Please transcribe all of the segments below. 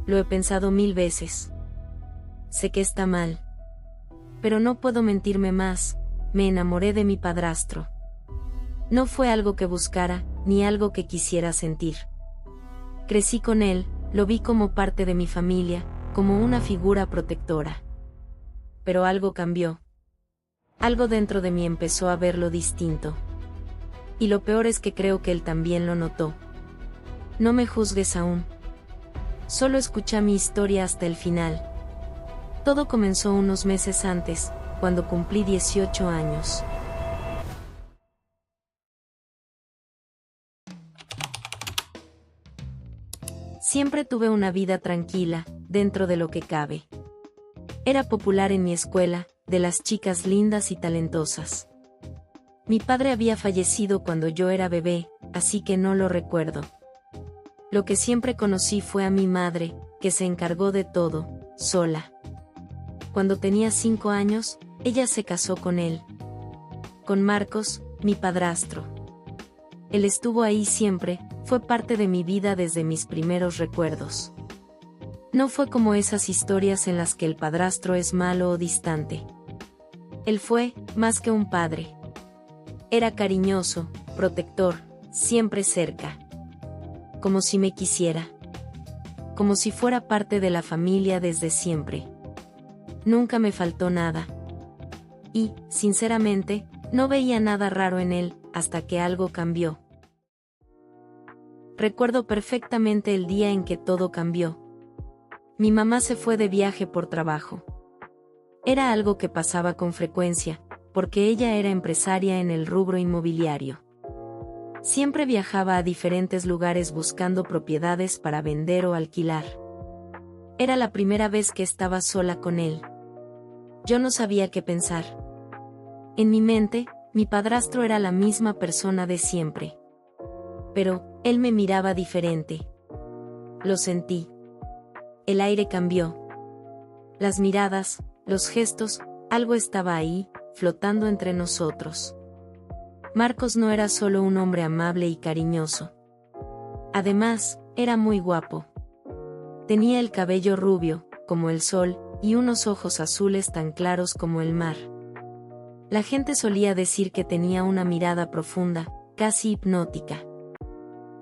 Lo he pensado 1000 veces. Sé que está mal. Pero no puedo mentirme más, me enamoré de mi padrastro. No fue algo que buscara, ni algo que quisiera sentir. Crecí con él, lo vi como parte de mi familia, como una figura protectora. Pero algo cambió. Algo dentro de mí empezó a verlo distinto. Y lo peor es que creo que él también lo notó. No me juzgues aún. Solo escucha mi historia hasta el final. Todo comenzó unos meses antes, cuando cumplí 18 años. Siempre tuve una vida tranquila, dentro de lo que cabe. Era popular en mi escuela, de las chicas lindas y talentosas. Mi padre había fallecido cuando yo era bebé, así que no lo recuerdo. Lo que siempre conocí fue a mi madre, que se encargó de todo, sola. Cuando tenía 5 años, ella se casó con él. Con Marcos, mi padrastro. Él estuvo ahí siempre, fue parte de mi vida desde mis primeros recuerdos. No fue como esas historias en las que el padrastro es malo o distante. Él fue, más que un padre. Era cariñoso, protector, siempre cerca. Como si me quisiera. Como si fuera parte de la familia desde siempre. Nunca me faltó nada. Y, sinceramente, no veía nada raro en él, hasta que algo cambió. Recuerdo perfectamente el día en que todo cambió. Mi mamá se fue de viaje por trabajo. Era algo que pasaba con frecuencia, porque ella era empresaria en el rubro inmobiliario. Siempre viajaba a diferentes lugares buscando propiedades para vender o alquilar. Era la primera vez que estaba sola con él. Yo no sabía qué pensar. En mi mente, mi padrastro era la misma persona de siempre. Pero, él me miraba diferente. Lo sentí. El aire cambió. Las miradas, los gestos, algo estaba ahí, flotando entre nosotros. Marcos no era solo un hombre amable y cariñoso. Además, era muy guapo. Tenía el cabello rubio, como el sol, y unos ojos azules tan claros como el mar. La gente solía decir que tenía una mirada profunda, casi hipnótica.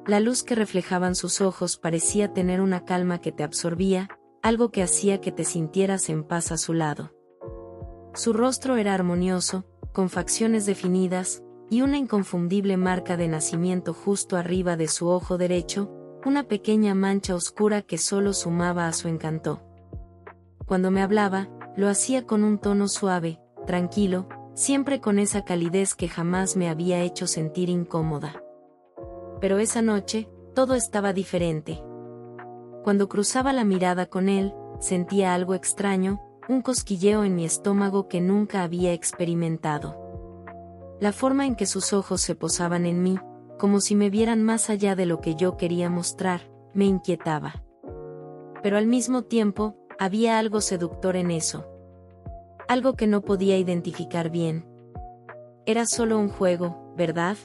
La luz que reflejaban sus ojos parecía tener una calma que te absorbía, algo que hacía que te sintieras en paz a su lado. Su rostro era armonioso, con facciones definidas, y una inconfundible marca de nacimiento justo arriba de su ojo derecho, una pequeña mancha oscura que solo sumaba a su encanto. Cuando me hablaba, lo hacía con un tono suave, tranquilo, siempre con esa calidez que jamás me había hecho sentir incómoda. Pero esa noche, todo estaba diferente. Cuando cruzaba la mirada con él, sentía algo extraño, un cosquilleo en mi estómago que nunca había experimentado. La forma en que sus ojos se posaban en mí, como si me vieran más allá de lo que yo quería mostrar, me inquietaba. Pero al mismo tiempo, había algo seductor en eso. Algo que no podía identificar bien. Era solo un juego, ¿verdad?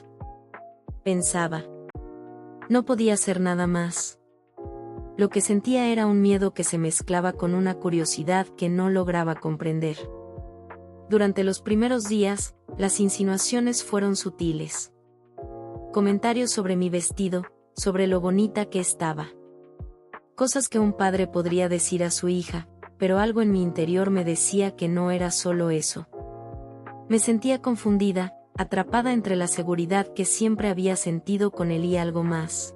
Pensaba. No podía ser nada más. Lo que sentía era un miedo que se mezclaba con una curiosidad que no lograba comprender. Durante los primeros días, las insinuaciones fueron sutiles. Comentarios sobre mi vestido, sobre lo bonita que estaba. Cosas que un padre podría decir a su hija, pero algo en mi interior me decía que no era solo eso. Me sentía confundida, atrapada entre la seguridad que siempre había sentido con él y algo más.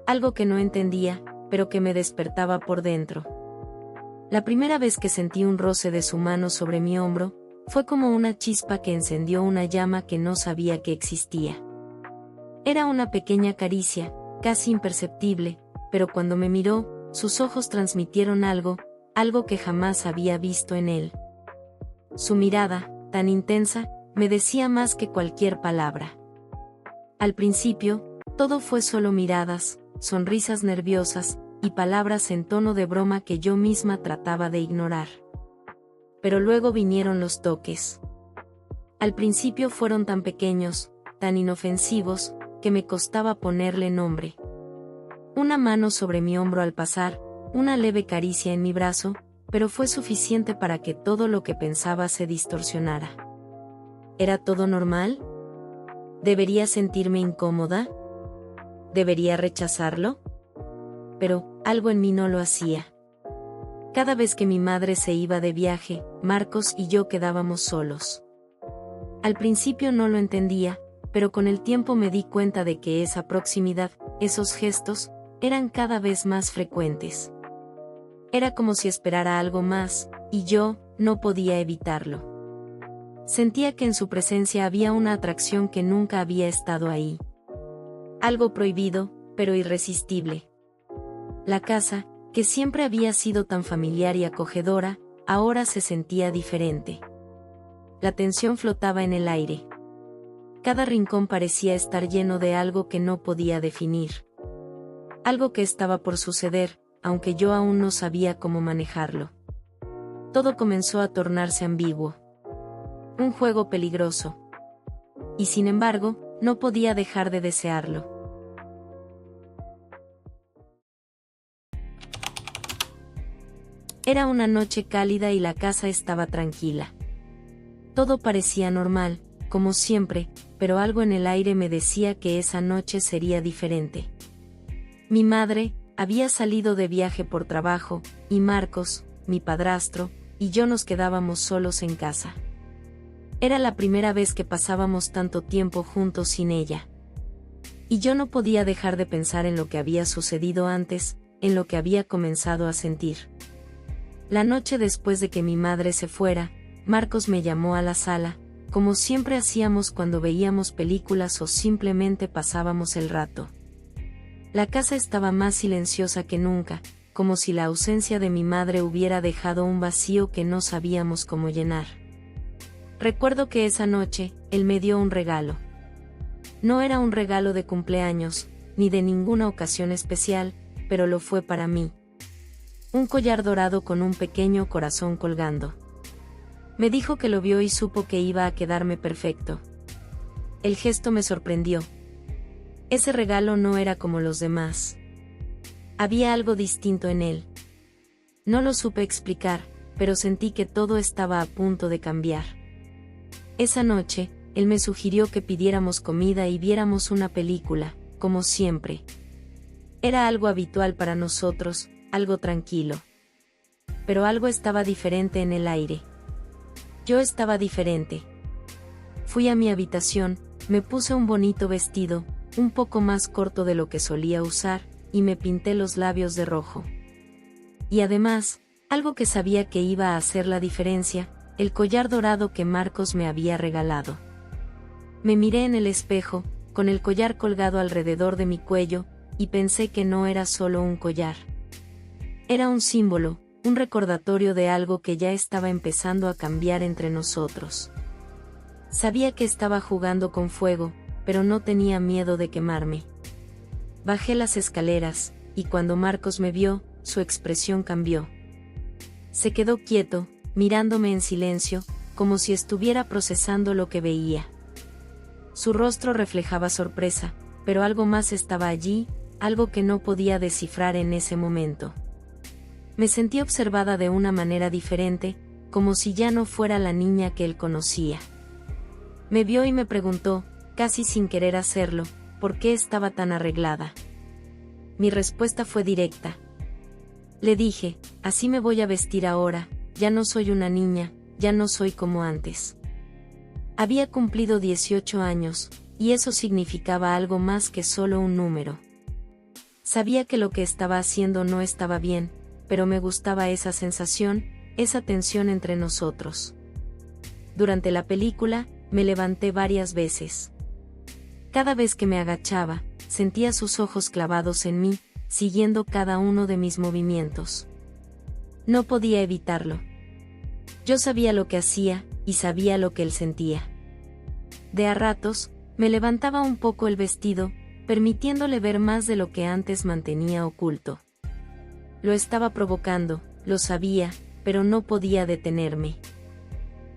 Algo que no entendía, pero que me despertaba por dentro. La primera vez que sentí un roce de su mano sobre mi hombro, fue como una chispa que encendió una llama que no sabía que existía. Era una pequeña caricia, casi imperceptible, pero cuando me miró, sus ojos transmitieron algo que jamás había visto en él. Su mirada, tan intensa, me decía más que cualquier palabra. Al principio, todo fue solo miradas, sonrisas nerviosas, y palabras en tono de broma que yo misma trataba de ignorar. Pero luego vinieron los toques. Al principio fueron tan pequeños, tan inofensivos, que me costaba ponerle nombre. Una mano sobre mi hombro al pasar, una leve caricia en mi brazo, pero fue suficiente para que todo lo que pensaba se distorsionara. ¿Era todo normal? ¿Debería sentirme incómoda? ¿Debería rechazarlo? Pero algo en mí no lo hacía. Cada vez que mi madre se iba de viaje, Marcos y yo quedábamos solos. Al principio no lo entendía, pero con el tiempo me di cuenta de que esa proximidad, esos gestos, eran cada vez más frecuentes. Era como si esperara algo más, y yo no podía evitarlo. Sentía que en su presencia había una atracción que nunca había estado ahí. Algo prohibido, pero irresistible. La casa, que siempre había sido tan familiar y acogedora, ahora se sentía diferente. La tensión flotaba en el aire. Cada rincón parecía estar lleno de algo que no podía definir. Algo que estaba por suceder, aunque yo aún no sabía cómo manejarlo. Todo comenzó a tornarse ambiguo. Un juego peligroso. Y sin embargo, no podía dejar de desearlo. Era una noche cálida y la casa estaba tranquila. Todo parecía normal, como siempre, pero algo en el aire me decía que esa noche sería diferente. Mi madre había salido de viaje por trabajo, y Marcos, mi padrastro, y yo nos quedábamos solos en casa. Era la primera vez que pasábamos tanto tiempo juntos sin ella. Y yo no podía dejar de pensar en lo que había sucedido antes, en lo que había comenzado a sentir. La noche después de que mi madre se fuera, Marcos me llamó a la sala, como siempre hacíamos cuando veíamos películas o simplemente pasábamos el rato. La casa estaba más silenciosa que nunca, como si la ausencia de mi madre hubiera dejado un vacío que no sabíamos cómo llenar. Recuerdo que esa noche, él me dio un regalo. No era un regalo de cumpleaños, ni de ninguna ocasión especial, pero lo fue para mí. Un collar dorado con un pequeño corazón colgando. Me dijo que lo vio y supo que iba a quedarme perfecto. El gesto me sorprendió. Ese regalo no era como los demás. Había algo distinto en él. No lo supe explicar, pero sentí que todo estaba a punto de cambiar. Esa noche, él me sugirió que pidiéramos comida y viéramos una película, como siempre. Era algo habitual para nosotros, algo tranquilo. Pero algo estaba diferente en el aire. Yo estaba diferente. Fui a mi habitación, me puse un bonito vestido, un poco más corto de lo que solía usar, y me pinté los labios de rojo. Y además, algo que sabía que iba a hacer la diferencia, el collar dorado que Marcos me había regalado. Me miré en el espejo, con el collar colgado alrededor de mi cuello, y pensé que no era solo un collar. Era un símbolo, un recordatorio de algo que ya estaba empezando a cambiar entre nosotros. Sabía que estaba jugando con fuego, pero no tenía miedo de quemarme. Bajé las escaleras, y cuando Marcos me vio, su expresión cambió. Se quedó quieto, mirándome en silencio, como si estuviera procesando lo que veía. Su rostro reflejaba sorpresa, pero algo más estaba allí, algo que no podía descifrar en ese momento. Me sentí observada de una manera diferente, como si ya no fuera la niña que él conocía. Me vio y me preguntó, casi sin querer hacerlo, ¿por qué estaba tan arreglada? Mi respuesta fue directa. Le dije, así me voy a vestir ahora, ya no soy una niña, ya no soy como antes. Había cumplido 18 años, y eso significaba algo más que solo un número. Sabía que lo que estaba haciendo no estaba bien, pero me gustaba esa sensación, esa tensión entre nosotros. Durante la película, me levanté varias veces. Cada vez que me agachaba, sentía sus ojos clavados en mí, siguiendo cada uno de mis movimientos. No podía evitarlo. Yo sabía lo que hacía, y sabía lo que él sentía. De a ratos, me levantaba un poco el vestido, permitiéndole ver más de lo que antes mantenía oculto. Lo estaba provocando, lo sabía, pero no podía detenerme.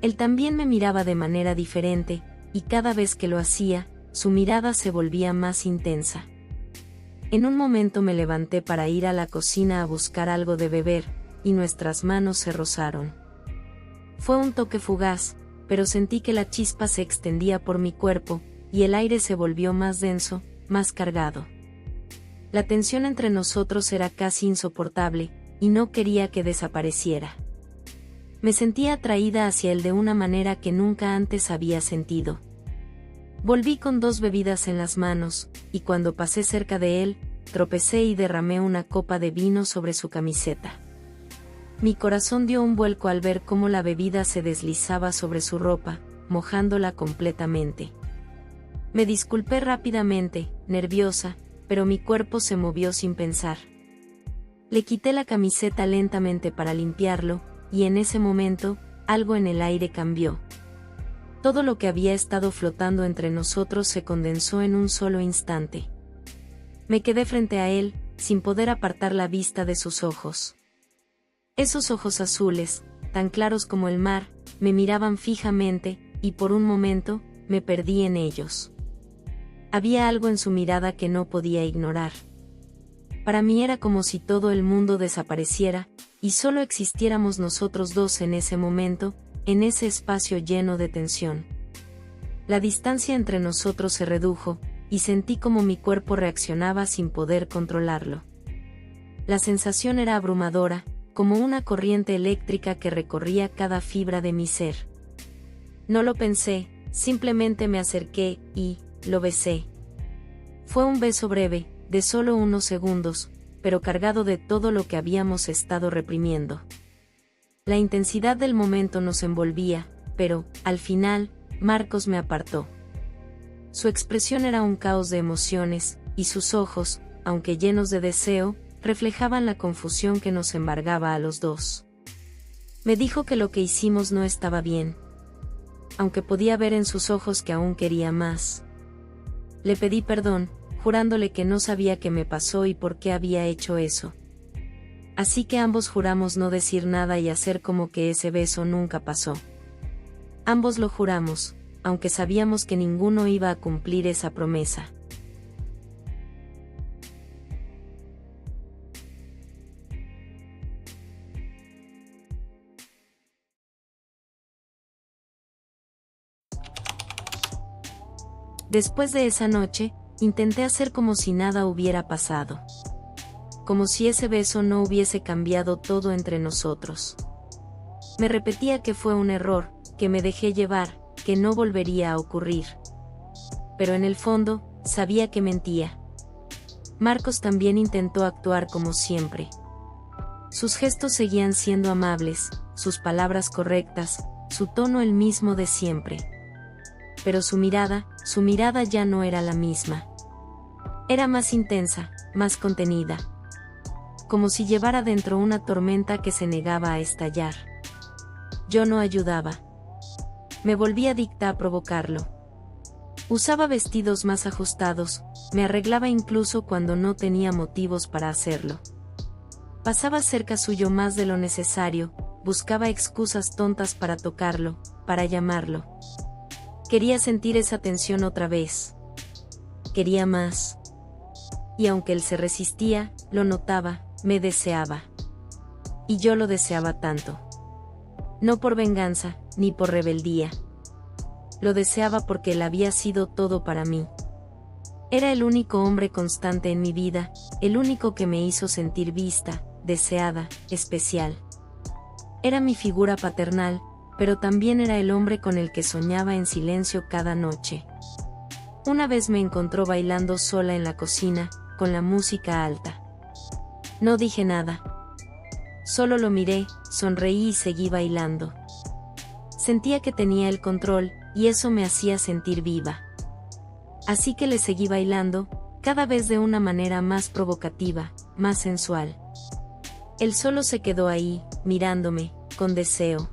Él también me miraba de manera diferente, y cada vez que lo hacía, su mirada se volvía más intensa. En un momento me levanté para ir a la cocina a buscar algo de beber, y nuestras manos se rozaron. Fue un toque fugaz, pero sentí que la chispa se extendía por mi cuerpo, y el aire se volvió más denso, más cargado. La tensión entre nosotros era casi insoportable, y no quería que desapareciera. Me sentía atraída hacia él de una manera que nunca antes había sentido. Volví con 2 bebidas en las manos, y cuando pasé cerca de él, tropecé y derramé una copa de vino sobre su camiseta. Mi corazón dio un vuelco al ver cómo la bebida se deslizaba sobre su ropa, mojándola completamente. Me disculpé rápidamente, nerviosa, pero mi cuerpo se movió sin pensar. Le quité la camiseta lentamente para limpiarlo, y en ese momento, algo en el aire cambió. Todo lo que había estado flotando entre nosotros se condensó en un solo instante. Me quedé frente a él, sin poder apartar la vista de sus ojos. Esos ojos azules, tan claros como el mar, me miraban fijamente, y por un momento, me perdí en ellos. Había algo en su mirada que no podía ignorar. Para mí era como si todo el mundo desapareciera, y solo existiéramos nosotros dos en ese momento, en ese espacio lleno de tensión. La distancia entre nosotros se redujo, y sentí como mi cuerpo reaccionaba sin poder controlarlo. La sensación era abrumadora, como una corriente eléctrica que recorría cada fibra de mi ser. No lo pensé, simplemente me acerqué, y lo besé. Fue un beso breve, de solo unos segundos, pero cargado de todo lo que habíamos estado reprimiendo. La intensidad del momento nos envolvía, pero, al final, Marcos me apartó. Su expresión era un caos de emociones, y sus ojos, aunque llenos de deseo, reflejaban la confusión que nos embargaba a los dos. Me dijo que lo que hicimos no estaba bien, aunque podía ver en sus ojos que aún quería más. Le pedí perdón, jurándole que no sabía qué me pasó y por qué había hecho eso. Así que ambos juramos no decir nada y hacer como que ese beso nunca pasó. Ambos lo juramos, aunque sabíamos que ninguno iba a cumplir esa promesa. Después de esa noche, intenté hacer como si nada hubiera pasado. Como si ese beso no hubiese cambiado todo entre nosotros. Me repetía que fue un error, que me dejé llevar, que no volvería a ocurrir. Pero en el fondo, sabía que mentía. Marcos también intentó actuar como siempre. Sus gestos seguían siendo amables, sus palabras correctas, su tono el mismo de siempre. Pero su mirada ya no era la misma. Era más intensa, más contenida. Como si llevara dentro una tormenta que se negaba a estallar. Yo no ayudaba. Me volví adicta a provocarlo. Usaba vestidos más ajustados, me arreglaba incluso cuando no tenía motivos para hacerlo. Pasaba cerca suyo más de lo necesario, buscaba excusas tontas para tocarlo, para llamarlo. Quería sentir esa tensión otra vez. Quería más. Y aunque él se resistía, lo notaba, me deseaba. Y yo lo deseaba tanto. No por venganza, ni por rebeldía. Lo deseaba porque él había sido todo para mí. Era el único hombre constante en mi vida, el único que me hizo sentir vista, deseada, especial. Era mi figura paternal, pero también era el hombre con el que soñaba en silencio cada noche. Una vez me encontró bailando sola en la cocina, con la música alta. No dije nada. Solo lo miré, sonreí y seguí bailando. Sentía que tenía el control, y eso me hacía sentir viva. Así que le seguí bailando, cada vez de una manera más provocativa, más sensual. Él solo se quedó ahí, mirándome, con deseo.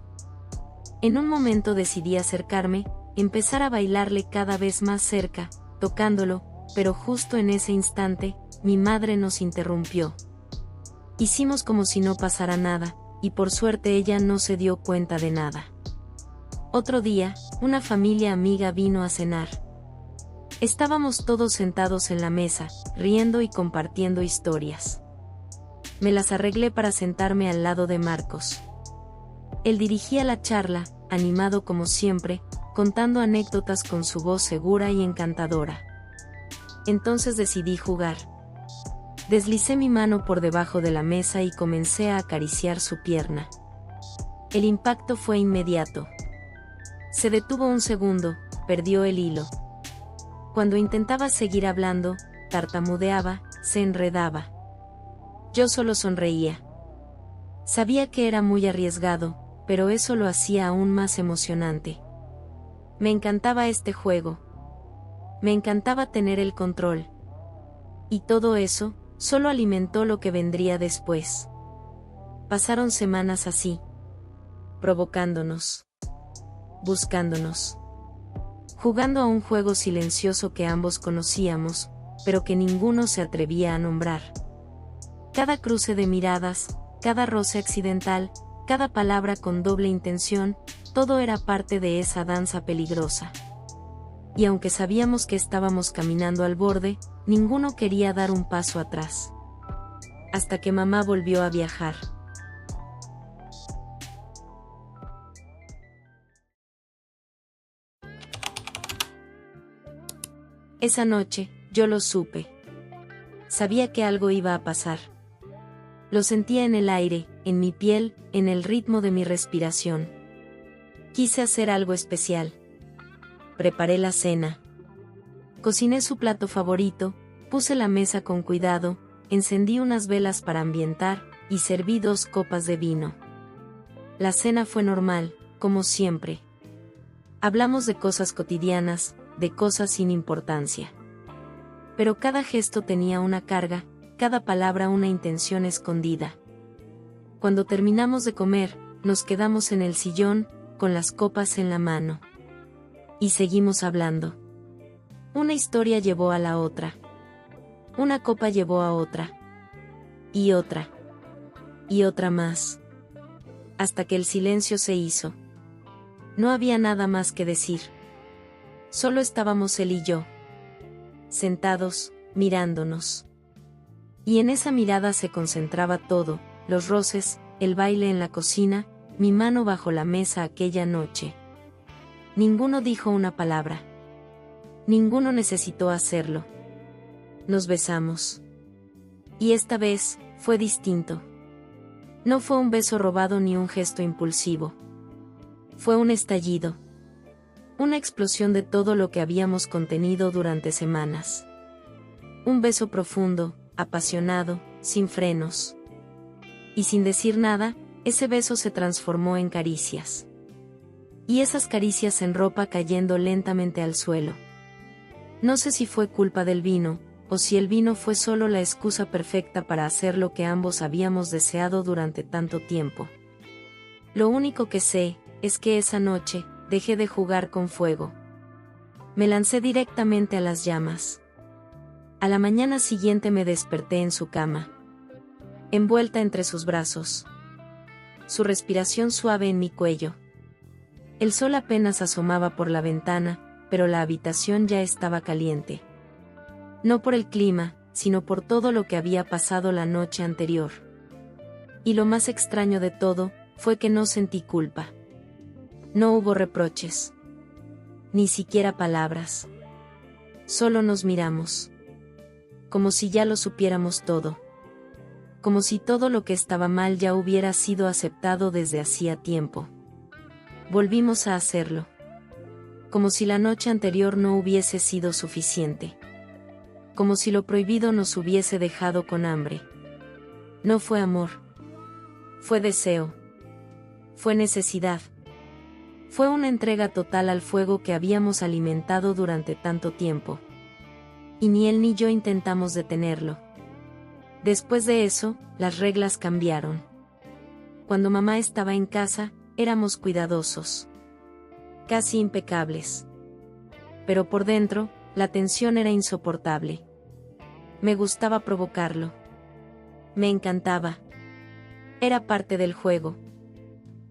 En un momento decidí acercarme, empezar a bailarle cada vez más cerca, tocándolo, pero justo en ese instante, mi madre nos interrumpió. Hicimos como si no pasara nada, y por suerte ella no se dio cuenta de nada. Otro día, una familia amiga vino a cenar. Estábamos todos sentados en la mesa, riendo y compartiendo historias. Me las arreglé para sentarme al lado de Marcos. Él dirigía la charla, animado como siempre, contando anécdotas con su voz segura y encantadora. Entonces decidí jugar. Deslicé mi mano por debajo de la mesa y comencé a acariciar su pierna. El impacto fue inmediato. Se detuvo un segundo, perdió el hilo. Cuando intentaba seguir hablando, tartamudeaba, se enredaba. Yo solo sonreía. Sabía que era muy arriesgado, pero eso lo hacía aún más emocionante. Me encantaba este juego. Me encantaba tener el control. Y todo eso, solo alimentó lo que vendría después. Pasaron semanas así. Provocándonos. Buscándonos. Jugando a un juego silencioso que ambos conocíamos, pero que ninguno se atrevía a nombrar. Cada cruce de miradas, cada roce accidental, cada palabra con doble intención, todo era parte de esa danza peligrosa. Y aunque sabíamos que estábamos caminando al borde, ninguno quería dar un paso atrás. Hasta que mamá volvió a viajar. Esa noche, yo lo supe. Sabía que algo iba a pasar. Lo sentía en el aire, en mi piel, en el ritmo de mi respiración. Quise hacer algo especial. Preparé la cena. Cociné su plato favorito, puse la mesa con cuidado, encendí unas velas para ambientar, y serví 2 copas de vino. La cena fue normal, como siempre. Hablamos de cosas cotidianas, de cosas sin importancia. Pero cada gesto tenía una carga, cada palabra una intención escondida. Cuando terminamos de comer, nos quedamos en el sillón, con las copas en la mano. Y seguimos hablando. Una historia llevó a la otra. Una copa llevó a otra. Y otra. Y otra más. Hasta que el silencio se hizo. No había nada más que decir. Solo estábamos él y yo. Sentados, mirándonos. Y en esa mirada se concentraba todo, los roces, el baile en la cocina, mi mano bajo la mesa aquella noche. Ninguno dijo una palabra. Ninguno necesitó hacerlo. Nos besamos. Y esta vez, fue distinto. No fue un beso robado ni un gesto impulsivo. Fue un estallido. Una explosión de todo lo que habíamos contenido durante semanas. Un beso profundo, apasionado, sin frenos. Y sin decir nada, ese beso se transformó en caricias. Y esas caricias en ropa cayendo lentamente al suelo. No sé si fue culpa del vino, o si el vino fue solo la excusa perfecta para hacer lo que ambos habíamos deseado durante tanto tiempo. Lo único que sé, es que esa noche, dejé de jugar con fuego. Me lancé directamente a las llamas. A la mañana siguiente me desperté en su cama. Envuelta entre sus brazos. Su respiración suave en mi cuello. El sol apenas asomaba por la ventana, pero la habitación ya estaba caliente. No por el clima, sino por todo lo que había pasado la noche anterior. Y lo más extraño de todo, fue que no sentí culpa. No hubo reproches. Ni siquiera palabras. Solo nos miramos. Como si ya lo supiéramos todo. Como si todo lo que estaba mal ya hubiera sido aceptado desde hacía tiempo. Volvimos a hacerlo. Como si la noche anterior no hubiese sido suficiente. Como si lo prohibido nos hubiese dejado con hambre. No fue amor. Fue deseo. Fue necesidad. Fue una entrega total al fuego que habíamos alimentado durante tanto tiempo. Y ni él ni yo intentamos detenerlo. Después de eso, las reglas cambiaron. Cuando mamá estaba en casa, éramos cuidadosos. Casi impecables. Pero por dentro, la tensión era insoportable. Me gustaba provocarlo. Me encantaba. Era parte del juego.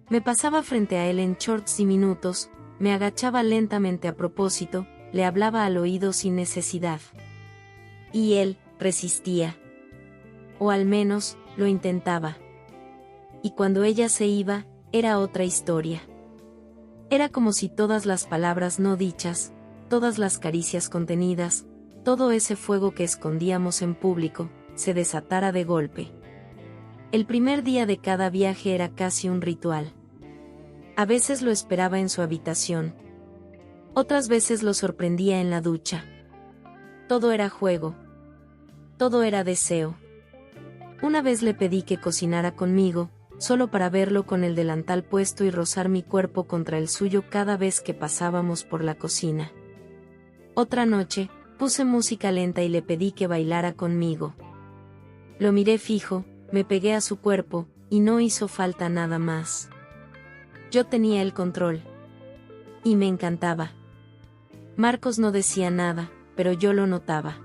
Me pasaba frente a él en shorts diminutos, me agachaba lentamente a propósito, le hablaba al oído sin necesidad. Y él resistía. O al menos, lo intentaba. Y cuando ella se iba, era otra historia. Era como si todas las palabras no dichas, todas las caricias contenidas, todo ese fuego que escondíamos en público, se desatara de golpe. El primer día de cada viaje era casi un ritual. A veces lo esperaba en su habitación. Otras veces lo sorprendía en la ducha. Todo era juego. Todo era deseo. Una vez le pedí que cocinara conmigo, solo para verlo con el delantal puesto y rozar mi cuerpo contra el suyo cada vez que pasábamos por la cocina. Otra noche, puse música lenta y le pedí que bailara conmigo. Lo miré fijo, me pegué a su cuerpo, y no hizo falta nada más. Yo tenía el control. Y me encantaba. Marcos no decía nada, pero yo lo notaba.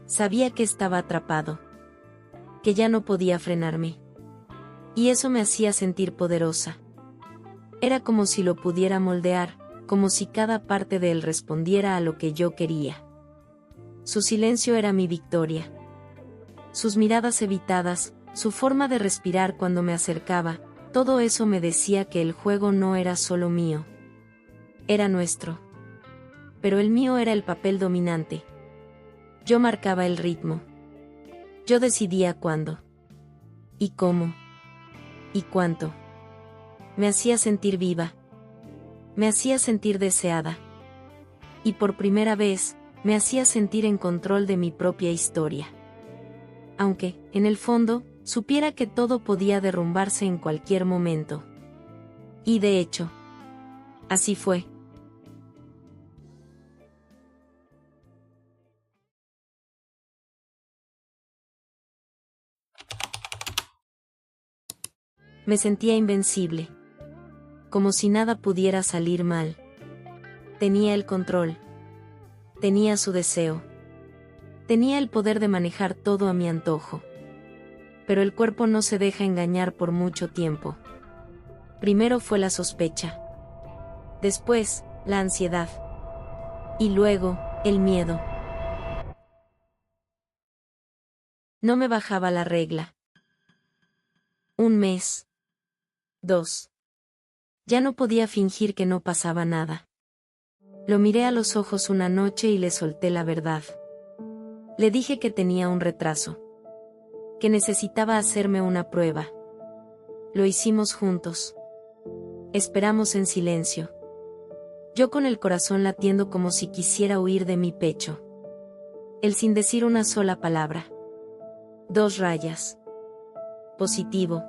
Sabía que estaba atrapado. Que ya no podía frenarme. Y eso me hacía sentir poderosa. Era como si lo pudiera moldear, como si cada parte de él respondiera a lo que yo quería. Su silencio era mi victoria. Sus miradas evitadas, su forma de respirar cuando me acercaba, todo eso me decía que el juego no era solo mío. Era nuestro. Pero el mío era el papel dominante. Yo marcaba el ritmo. Yo decidía cuándo. Y cómo. Y cuánto. Me hacía sentir viva. Me hacía sentir deseada. Y por primera vez, me hacía sentir en control de mi propia historia. Aunque, en el fondo, supiera que todo podía derrumbarse en cualquier momento. Y de hecho, así fue. Me sentía invencible. Como si nada pudiera salir mal. Tenía el control. Tenía su deseo. Tenía el poder de manejar todo a mi antojo. Pero el cuerpo no se deja engañar por mucho tiempo. Primero fue la sospecha. Después, la ansiedad. Y luego, el miedo. No me bajaba la regla. Un mes. 2. Ya no podía fingir que no pasaba nada. Lo miré a los ojos una noche y le solté la verdad. Le dije que tenía un retraso. Que necesitaba hacerme una prueba. Lo hicimos juntos. Esperamos en silencio. Yo con el corazón latiendo como si quisiera huir de mi pecho. Él sin decir una sola palabra. 2 rayas. Positivo.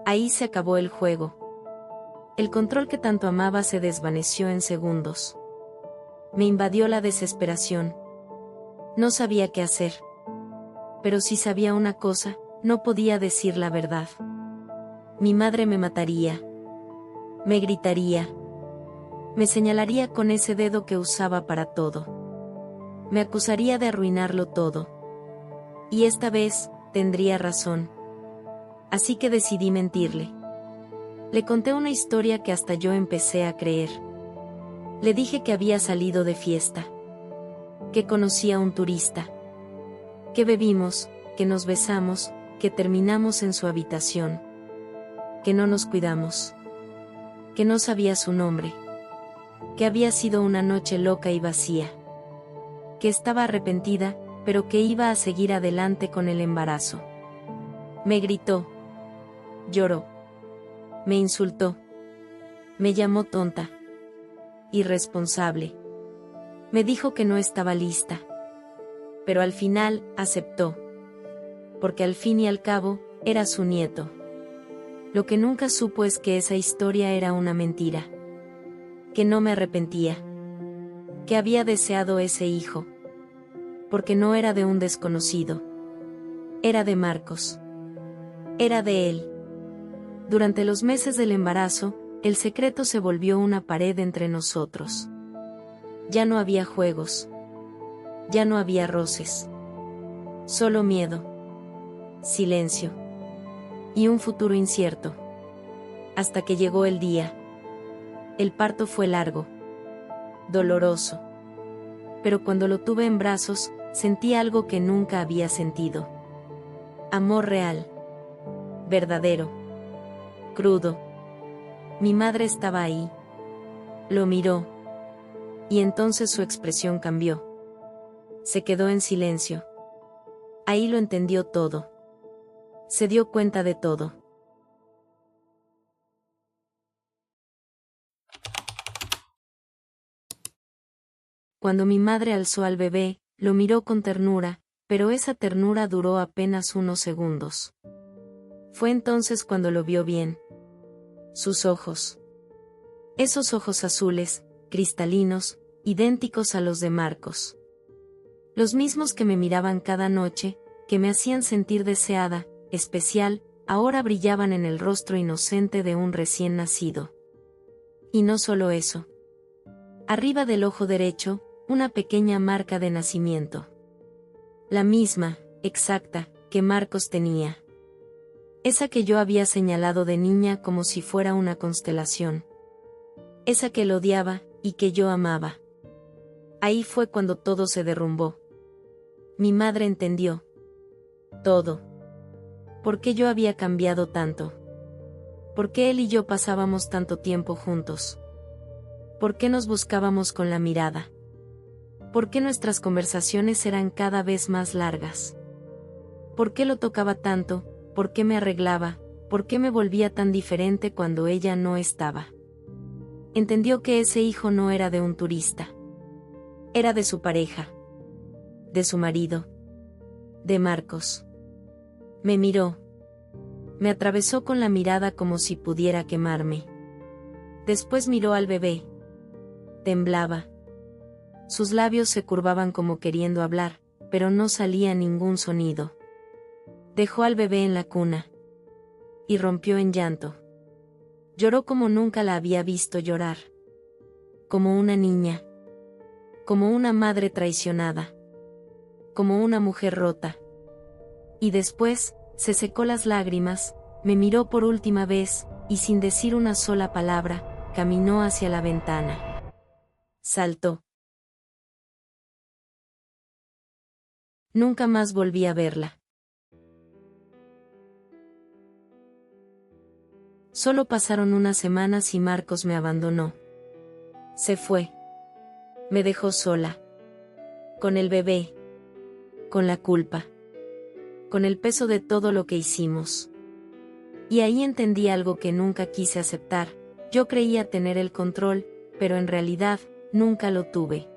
Ahí se acabó el juego. El control que tanto amaba se desvaneció en segundos. Me invadió la desesperación. No sabía qué hacer. Pero si sabía una cosa, no podía decir la verdad. Mi madre me mataría. Me gritaría. Me señalaría con ese dedo que usaba para todo. Me acusaría de arruinarlo todo. Y esta vez, tendría razón. Así que decidí mentirle. Le conté una historia que hasta yo empecé a creer. Le dije que había salido de fiesta. Que conocía a un turista. Que bebimos, que nos besamos, que terminamos en su habitación. Que no nos cuidamos. Que no sabía su nombre. Que había sido una noche loca y vacía. Que estaba arrepentida, pero que iba a seguir adelante con el embarazo. Me gritó. Lloró. Me insultó. Me llamó tonta. Irresponsable. Me dijo que no estaba lista. Pero al final, aceptó. Porque al fin y al cabo, era su nieto. Lo que nunca supo es que esa historia era una mentira. Que no me arrepentía. Que había deseado ese hijo. Porque no era de un desconocido. Era de Marcos. Era de él. Durante los meses del embarazo, el secreto se volvió una pared entre nosotros. Ya no había juegos. Ya no había roces. Solo miedo. Silencio. Y un futuro incierto. Hasta que llegó el día. El parto fue largo. Doloroso. pero cuando lo tuve en brazos, sentí algo que nunca había sentido. Amor real. Verdadero. Crudo. Mi madre estaba ahí. Lo miró. Y entonces su expresión cambió. Se quedó en silencio. Ahí lo entendió todo. Se dio cuenta de todo. Cuando mi madre alzó al bebé, lo miró con ternura, pero esa ternura duró apenas unos segundos. Fue entonces cuando lo vio bien. Sus ojos. Esos ojos azules, cristalinos, idénticos a los de Marcos. Los mismos que me miraban cada noche, que me hacían sentir deseada, especial, ahora brillaban en el rostro inocente de un recién nacido. Y no solo eso. Arriba del ojo derecho, una pequeña marca de nacimiento. La misma, exacta, que Marcos tenía. Esa que yo había señalado de niña como si fuera una constelación. Esa que él odiaba, y que yo amaba. Ahí fue cuando todo se derrumbó. Mi madre entendió. Todo. ¿Por qué yo había cambiado tanto? ¿Por qué él y yo pasábamos tanto tiempo juntos? ¿Por qué nos buscábamos con la mirada? ¿Por qué nuestras conversaciones eran cada vez más largas? ¿Por qué lo tocaba tanto? ¿Por qué me arreglaba? ¿Por qué me volvía tan diferente cuando ella no estaba? Entendió que ese hijo no era de un turista. Era de su pareja. De su marido. De Marcos. Me miró. Me atravesó con la mirada como si pudiera quemarme. Después miró al bebé. Temblaba. Sus labios se curvaban como queriendo hablar, pero no salía ningún sonido. Dejó al bebé en la cuna. Y rompió en llanto. Lloró como nunca la había visto llorar. Como una niña. Como una madre traicionada. Como una mujer rota. Y después, se secó las lágrimas, me miró por última vez, y sin decir una sola palabra, caminó hacia la ventana. Saltó. Nunca más volví a verla. Solo pasaron unas semanas y Marcos me abandonó. Se fue. Me dejó sola. Con el bebé. Con la culpa. Con el peso de todo lo que hicimos. Y ahí entendí algo que nunca quise aceptar. Yo creía tener el control, pero en realidad, nunca lo tuve.